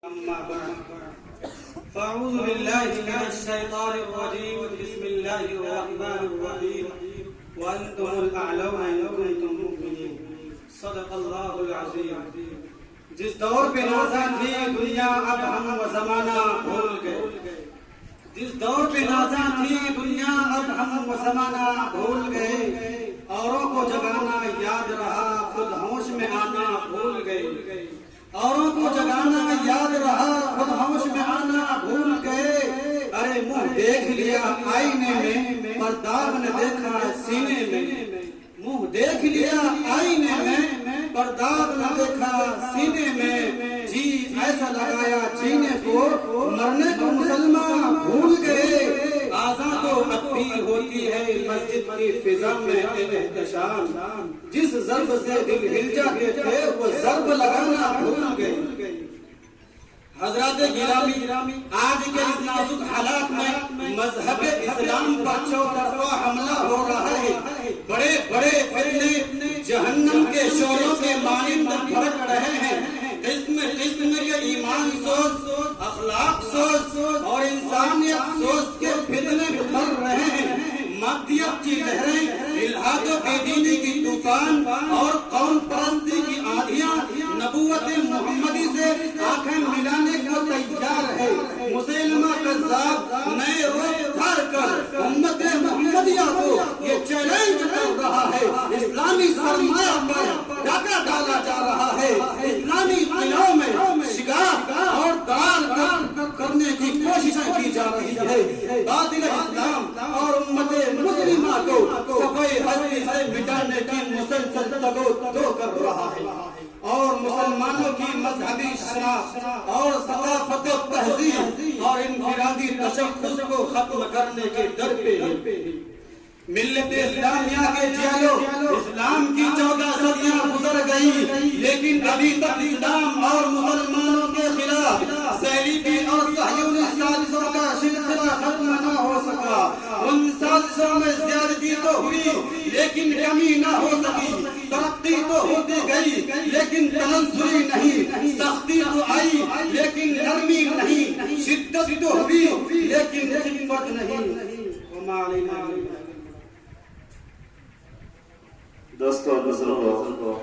أما بعد فأعوذ بالله من الشيطان الرجيم بسم الله الرحمن الرحيم وأنتم الأعلون إن كنتم مؤمنين صدق الله العظيم. جس دور پہ نازاں تھی دنیا اب ہم و زمانہ بھول گئے. جس دور پہ نازاں تھی دنیا اب ہم و زمانہ بھول گئے. اوروں کو جگانا یاد رہا خود ہوش میں آنا بھول گئے. اوروں کو جگانا یاد رہا خود ہوش میں آنا بھول گئے. ارے منہ دیکھ لیا آئینے میں پر داغ نہ دیکھا سینے میں. منہ دیکھ لیا آئینے میں پر داغ نہ دیکھا سینے میں. جی ایسا لگایا جینے کو مرنے کو مسلمان بھول گئے. آزاں تو اب بھی ہوتی ہے مسجد کی فضا میں احتشام. جس ضرب سے دل ہل جاتے تھے وہ ضرب لگانا بھول گئے. حضرات گرامی آج کے اس نازک حالات میں مذہب اسلام پر چوطرفہ حملہ ہو رہا ہے. بڑے بڑے فتنے جہنم کے شعلوں کے مانند بھڑک رہے ہیں. قسم قسم کے ایمان سوز اخلاق سوز اور انسانیت سوز کے فتنے بھر رہے ہیں. مادیت کی لہریں الہاد و بے دینی کی طوفان اور قوم پرستی کی آندھیاں نبوت محمدی سے آنکھیں ملانے کو تیار ہے. مسلمہ کذاب نئے روپ دھار کر امت محمدیہ کو یہ چیلنج کر رہا ہے. اسلامی سرمایہ پر ڈاکہ ڈالا جا رہا ہے. اسلامی قلعوں میں شکار اور دار کرنے کی کوششیں کی جا رہی ہے. باطل اسلام اور امت مسلمہ کو صفحہ ہستی سے مٹانے کی مسلسل تگو کر رہا ہے اور مسلمانوں کی مذہبی شناخت اور ثقافت و تہذیب اور انفرادی تشخص کو ختم کرنے کے در پہ ہے. ملت اسلامیہ کے جیلو اسلام کی 14 صدیاں گزر گئی لیکن ابھی تک اسلام اور مسلمانوں کے خلاف صلیبی اور صہیونی سازشوں کا سلسلہ ختم نہ ہو سکا. ان سازشوں میں زیادتی تو ہوئی لیکن کمی نہ ہو سکی. ترقی تو ہوتی گئی لیکن تنزلی نہیں. سختی تو آئی لیکن نرمی نہیں. شدت تو ہوئی لیکن خفت نہیں. وما علینا. دوستوں بزرگوں